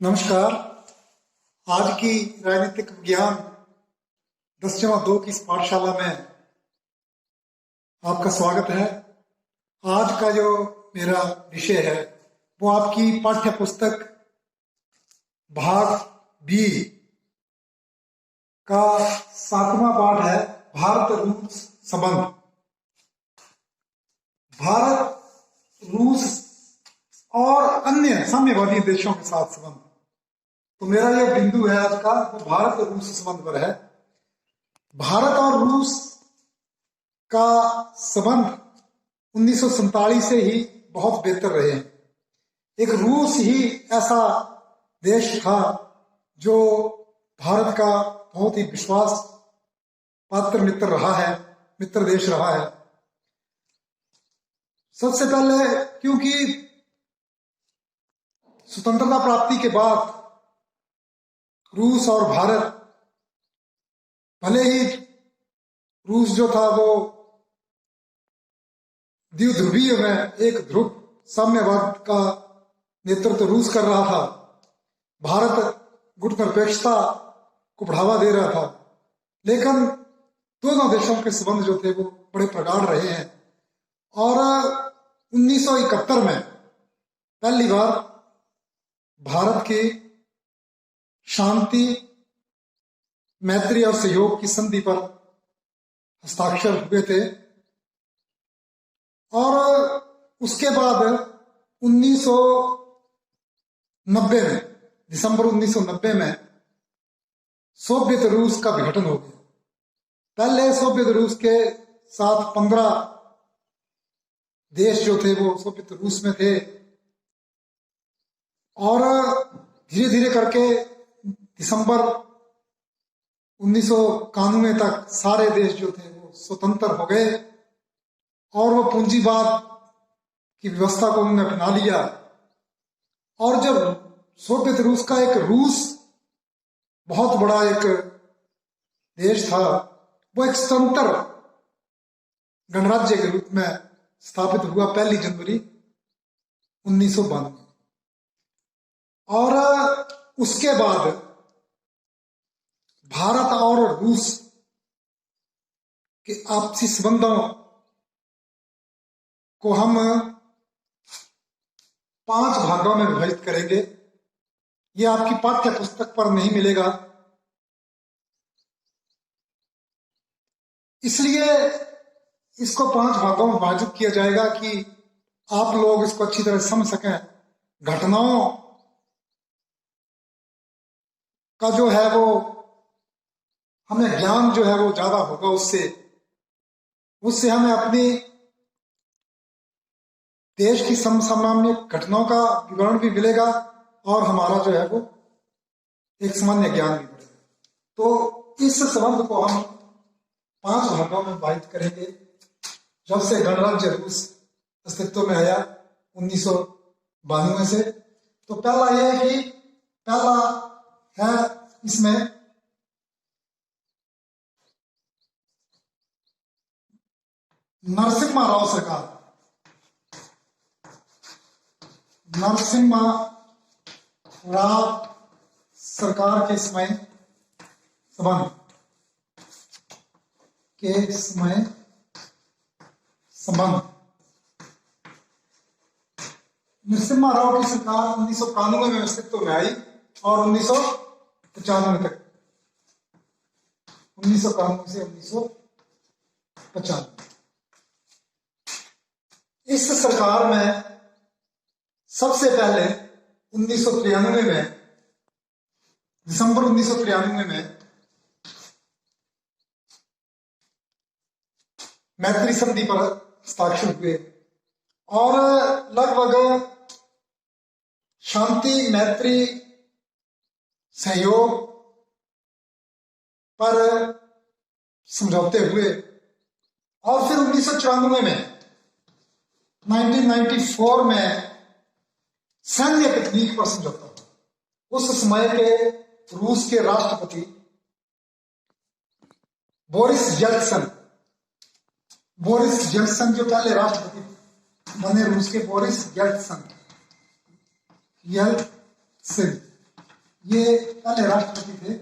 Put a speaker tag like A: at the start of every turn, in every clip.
A: नमस्कार। आज की राजनीतिक विज्ञान 10/2 की इस पाठशाला में आपका स्वागत है। आज का जो मेरा विषय है वो आपकी पाठ्य पुस्तक भाग बी का 7वां पाठ है, भारत रूस संबंध। भारत रूस और अन्य साम्यवादी देशों के साथ संबंध। तो मेरा यह बिंदु है आज का, वो भारत और रूस संबंध पर है। भारत और रूस का संबंध 1947 से ही बहुत बेहतर रहे हैं। एक रूस ही ऐसा देश था जो भारत का बहुत ही विश्वास पात्र मित्र रहा है, मित्र देश रहा है। सबसे पहले क्योंकि स्वतंत्रता प्राप्ति के बाद रूस और भारत, भले ही रूस जो था वो द्विध्रुवीय में एक ध्रुव साम्यवाद का नेतृत्व रूस कर रहा था, भारत गुटनिरपेक्षता को बढ़ावा दे रहा था, लेकिन दोनों देशों के संबंध जो थे वो बड़े प्रगाढ़ रहे हैं। और 1971 में पहली बार भारत के शांति, मैत्री और सहयोग की संधि पर हस्ताक्षर हुए थे। और उसके बाद 1990 में, दिसंबर 1990 में सोवियत रूस का विघटन हो गया। पहले सोवियत रूस के साथ 15 देश जो थे वो सोवियत रूस में थे, और धीरे धीरे करके दिसंबर 1991 तक सारे देश जो थे वो स्वतंत्र हो गए और वो पूंजीवाद की व्यवस्था को उन्होंने अपना लिया। और जब सोवियत रूस का एक रूस बहुत बड़ा एक देश था, वो एक स्वतंत्र गणराज्य के रूप में स्थापित हुआ 1 जनवरी 1992। और उसके बाद भारत और रूस के आपसी संबंधों को हम 5 भागों में विभाजित करेंगे। यह आपकी पाठ्य पुस्तक पर नहीं मिलेगा, इसलिए इसको 5 भागों में विभाजित किया जाएगा कि आप लोग इसको अच्छी तरह समझ सकें। घटनाओं का जो है वो हमें ज्ञान जो है वो ज्यादा होगा, उससे हमें अपनी देश की समसामयिक घटनाओं का विवरण भी मिलेगा और हमारा जो है वो एक सामान्य ज्ञान भी बढ़ेगा। तो इस संबंध को हम 5 भागों में विभाजित करेंगे। जब से गणराज्य रूस अस्तित्व में आया 1992 से, तो पहला यह है कि पहला है इसमें नरसिम्हा राव सरकार। नरसिम्हा राव सरकार के समय संबंध नरसिम्हा राव की सरकार 1991 में अस्तित्व में आई और 1995 तक, 1991 से 1995। इस सरकार में सबसे पहले 1993 में, दिसंबर 1993 में मैत्री संधि पर हस्ताक्षर हुए और लगभग शांति, मैत्री, सहयोग पर समझौते हुए। और फिर 1994 में, 1994 में सैन्य तकनीक पर समझौता हुआ। उस समय के रूस के राष्ट्रपति बोरिस जेल्त्सिन जो पहले राष्ट्रपति बने रूस के, बोरिस येल्त्सिन, ये पहले राष्ट्रपति थे।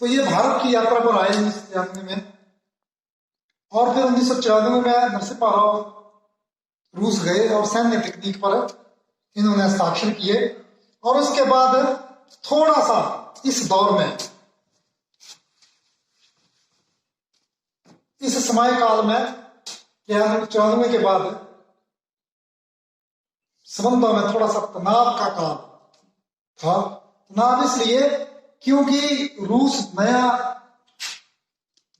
A: तो ये भारत की यात्रा पर आए 1993 में, और फिर 1994 में नरसिम्हा राव रूस गए और सैन्य तकनीक पर इन्होंने हस्ताक्षर किए। और उसके बाद थोड़ा सा इस दौर में, इस समय काल में 94 के बाद संबंधों में थोड़ा सा तनाव का काल था। तनाव इसलिए क्योंकि रूस नया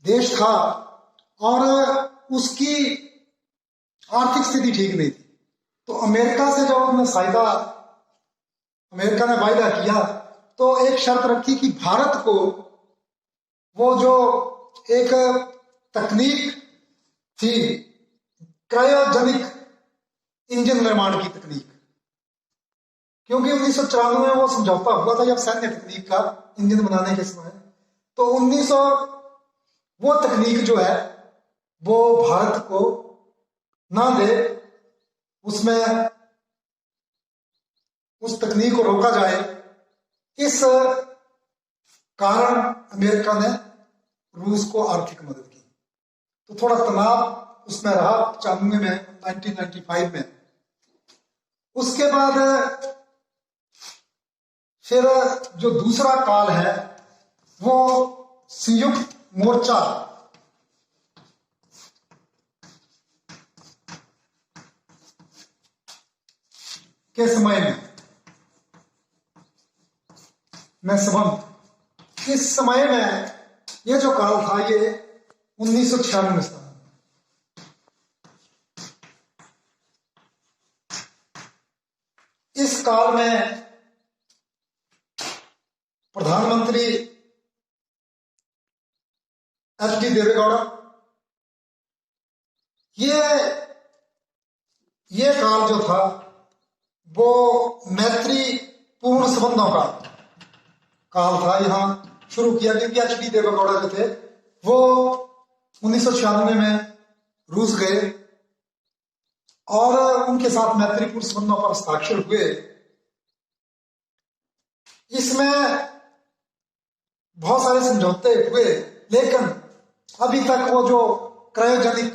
A: देश था और उसकी आर्थिक स्थिति ठीक नहीं थी। तो अमेरिका से जब अमेरिका ने वायदा किया तो एक शर्त रखी कि भारत को वो जो एक तकनीक थी, क्रायोजेनिक इंजन निर्माण की तकनीक, क्योंकि 1994 में वो समझौता हुआ था जब सैन्य तकनीक का इंजन बनाने के समय, तो 1900 वो तकनीक जो है वो भारत को ना दे, उसमें उस तकनीक को रोका जाए। इस कारण अमेरिका ने रूस को आर्थिक मदद की। तो थोड़ा तनाव उसमें रहा 95 में, 1995 में। उसके बाद फिर जो दूसरा काल है वो संयुक्त मोर्चा के समय में संबंध, इस समय में ये जो काल था ये 1996 में था। इस काल में प्रधानमंत्री एच.डी. देवेगौड़ा, ये काल जो था वो मैत्री पूर्ण संबंधों का काल था। यहां शुरू किया क्योंकि एच.डी. देवेगौड़ा जो थे वो 1996 में रूस गए और उनके साथ मैत्रीपूर्ण संबंधों पर हस्ताक्षर हुए। इसमें बहुत सारे समझौते हुए, लेकिन अभी तक वो जो क्रायोजेनिक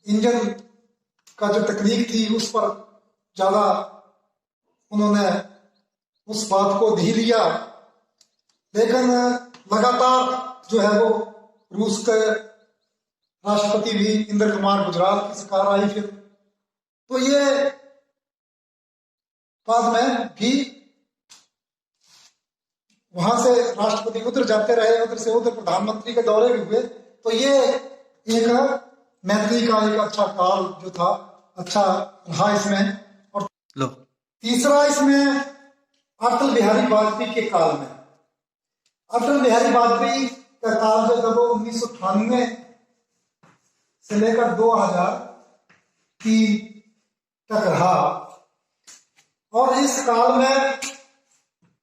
A: इंजन का जो तकनीक थी उस पर ज्यादा उन्होंने उस बात को धी लिया। लेकिन लगातार जो है वो रूस के राष्ट्रपति भी इंद्र कुमार गुजराल की सरकार आई फिर, तो ये बाद में भी वहां से राष्ट्रपति उधर जाते रहे, उधर से उधर प्रधानमंत्री के दौरे भी हुए। तो ये एक मैत्री का एक अच्छा काल जो था, अच्छा रहा इसमें। और तीसरा इसमें अटल बिहारी वाजपेयी के काल में, अटल बिहारी वाजपेयी का काल जो था वो 1998 से लेकर 2003 तक रहा। और इस काल में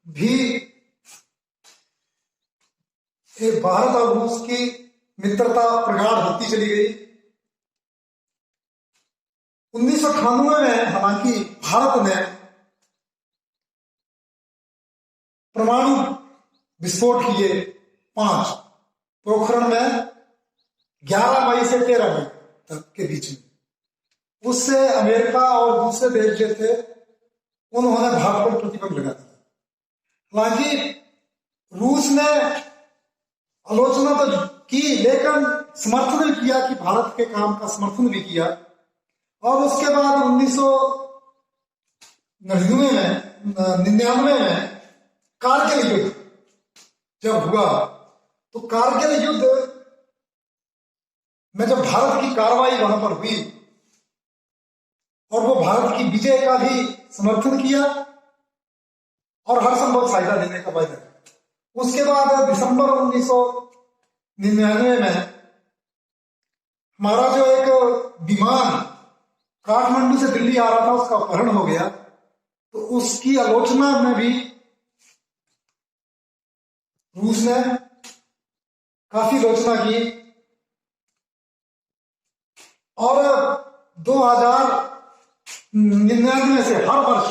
A: भी भारत और रूस की मित्रता प्रगाढ़ होती चली गई। 1998 में हालांकि भारत ने परमाणु विस्फोट किए 5, पोखरण में 11 मई से 13 मई तक के बीच में। उससे अमेरिका और दूसरे देश जो थे उन्होंने भारत पर प्रतिबंध लगा दिया। हालांकि रूस ने आलोचना तो की लेकिन समर्थन भी किया कि भारत के काम का समर्थन भी किया। और उसके बाद 1999 में कारगिल युद्ध जब हुआ तो कारगिल युद्ध में जब भारत की कार्रवाई वहां पर हुई और वो भारत की विजय का भी समर्थन किया और हर संभव सहायता देने का वायदा किया। उसके बाद दिसंबर 1999 में हमारा जो एक विमान काठमांडू से दिल्ली आ रहा था उसका अपहरण हो गया, तो उसकी आलोचना में भी रूस ने काफी आलोचना की। और 2099 से हर वर्ष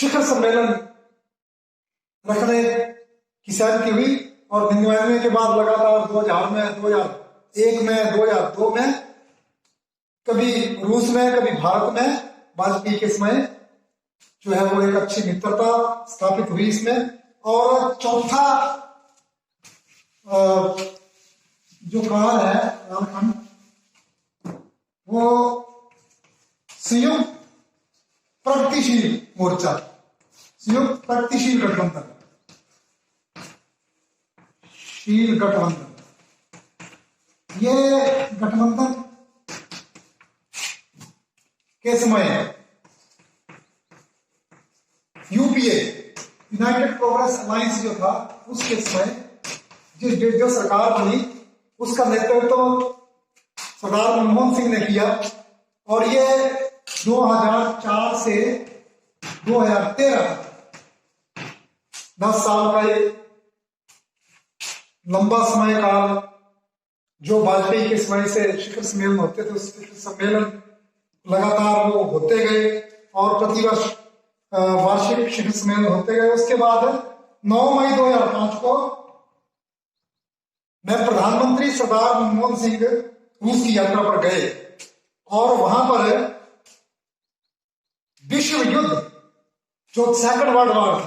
A: शिखर सम्मेलन रखने की सहमति हुई और 99 के बाद लगातार 2000 में, 2001 में, 2002 में, कभी रूस में, कभी भारत में, वाजपेयी के समय जो है वो एक अच्छी मित्रता स्थापित हुई इसमें। और चौथा जो कार्य है कालखंड, वो संयुक्त प्रगतिशील मोर्चा, संयुक्त प्रगतिशील गठबंधन, शील गठबंधन। ये गठबंधन के समय यूपीए, यूनाइटेड प्रोग्रेस अलायंस जो था, उसके समय जो सरकार बनी उसका नेतृत्व सरदार मनमोहन सिंह ने किया। और ये 2004 से 2013 10 साल का ये लंबा समय काल जो वाजपेयी के समय से शिखर सम्मेलन होते थे, उस शिखर सम्मेलन लगातार वो होते गए और प्रतिवर्ष वार्षिक शिखर सम्मेलन होते गए। उसके बाद 9 मई 2005 को मैं प्रधानमंत्री सरदार मनमोहन सिंह रूस की यात्रा पर गए और वहां पर विश्व युद्ध जो सेकंड वर्ल्ड वॉर था,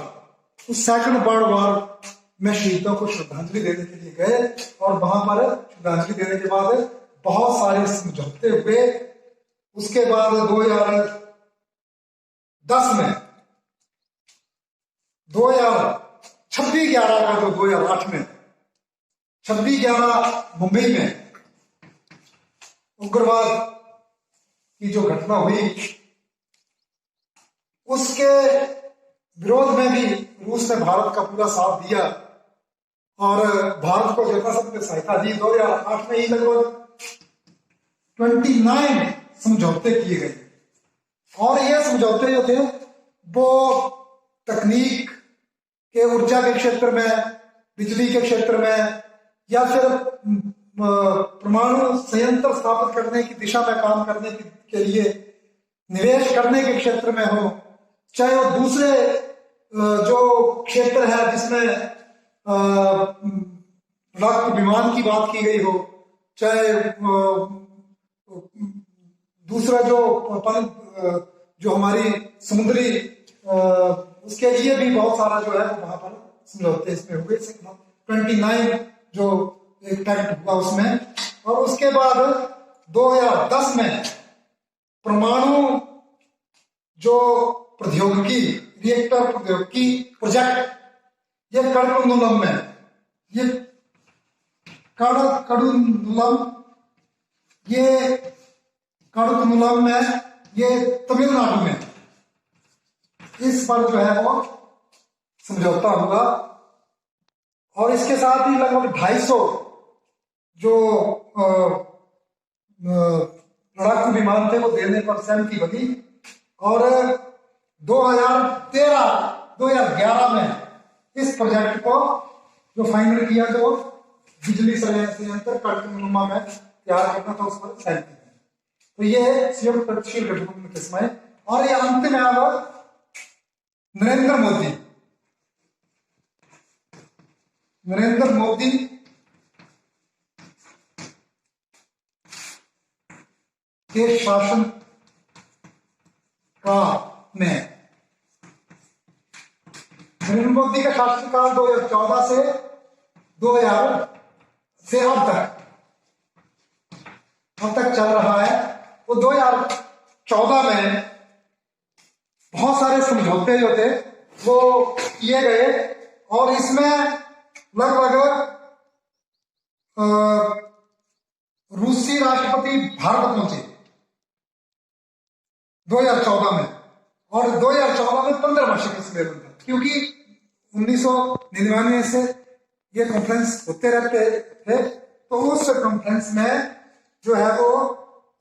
A: उस सेकंड वर्ल्ड वॉर में शहीदों को श्रद्धांजलि देने के लिए गए और वहां पर श्रद्धांजलि देने के बाद बहुत सारे समझौते हुए। उसके बाद 2010 में 26/11 का, जो 2008 में 26/11 मुंबई में उग्रवाद की जो घटना हुई, उसके विरोध में भी रूस ने भारत का पूरा साथ दिया और भारत को यथाशक्ति सहायता दी। 2008 में ही लगभग 29 समझौते किए गए और ये समझौते जो थे वो तकनीक के, ऊर्जा के क्षेत्र में, बिजली के क्षेत्र में, या फिर परमाणु संयंत्र स्थापित करने की दिशा में काम करने के लिए निवेश करने के क्षेत्र में हो, चाहे वो दूसरे जो क्षेत्र है जिसमें लड़ाकू विमान की बात की गई हो, चाहे दूसरा जो हमारी समुद्री उसके लिए भी बहुत सारा जो है वो वहां पर समझौते इसमें हुए। 29 जो एक पैक्ट हुआ उसमें। और उसके बाद 2010 में परमाणु जो प्रौद्योगिकी, रिएक्टर प्रौद्योगिकी प्रोजेक्ट, ये कड़कुंडलम में, ये कड़कुंडलम में, ये तमिलनाडु में, इस पर जो है वो समझौता हुआ। और इसके साथ ही लगभग 250 जो लड़ाकू विमान थे वो देने पर सहमति बनी। और 2011 में इस प्रोजेक्ट को जो फाइनल किया, जो बिजली संयंत्र कड़कुंडलम में तैयार करना था, उस पर सहमति बनी। तो ये संयुक्त प्रगतिशील गठबंधन के समय। और ये अंतिम है अब नरेंद्र मोदी के शासन काल में, नरेंद्र मोदी का शासनकाल 2014 से 2000 से अब तक चल रहा है। वो 2014 में बहुत सारे समझौते जो थे वो किए गए और इसमें लगभग रूसी राष्ट्रपति भारत पहुंचे 2014 में। और 2014 में 15 वार्षिक सम्मेलन था, क्योंकि 1999 से ये कॉन्फ्रेंस होते रहते थे। तो उस कॉन्फ्रेंस में जो है वो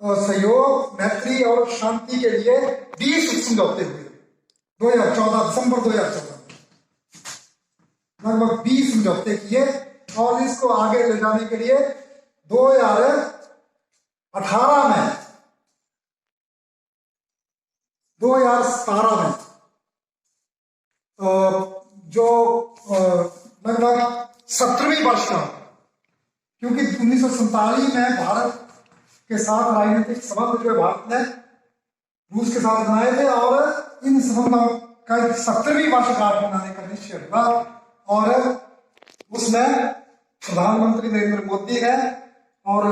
A: सहयोग, मैत्री और शांति के लिए 20 समझौते हुए 2014, दिसंबर 2014 लगभग 20 समझौते किए। और इसको आगे ले जाने के लिए 2018 में, 2017 में जो लगभग 17वीं वर्ष का, क्योंकि 1947 में भारत के साथ राजनीतिक संबंध जो है भारत ने रूस के साथ बनाए थे, और इन संबंधों का 17वीं वर्षगांठ मनाने का निश्चय हुआ, और उसमें प्रधानमंत्री नरेंद्र मोदी है और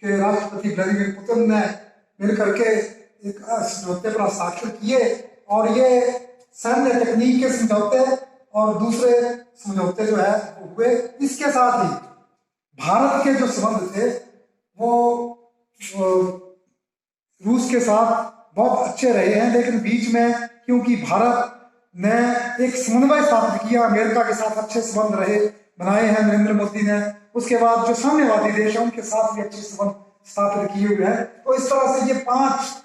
A: के राष्ट्रपति व्लादिमीर पुतिन ने मिलकर के एक समझौते पर हस्ताक्षर किए, और ये सैन्य तकनीक के समझौते और दूसरे समझौते जो है वो हुए। इसके साथ ही भारत के जो संबंध थे वो रूस के साथ बहुत अच्छे रहे हैं, लेकिन बीच में क्योंकि भारत ने एक समन्वय स्थापित किया, अमेरिका के साथ अच्छे संबंध रहे बनाए हैं नरेंद्र मोदी ने, उसके बाद जो साम्यवादी देश है उनके साथ भी अच्छे संबंध स्थापित किए हुए हैं। तो इस तरह से ये 5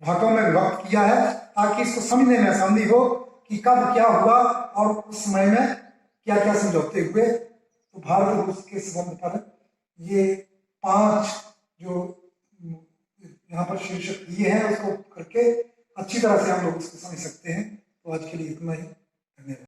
A: भागों में विभक्त किया है ताकि इसको समझने में आसानी हो कि कब क्या हुआ और उस समय में क्या क्या समझौते हुए। तो भारत और रूस के संबंध पर ये 5 जो यहाँ पर शीर्षक दिए हैं उसको करके अच्छी तरह से हम लोग उसको समझ सकते हैं। तो आज के लिए इतना ही।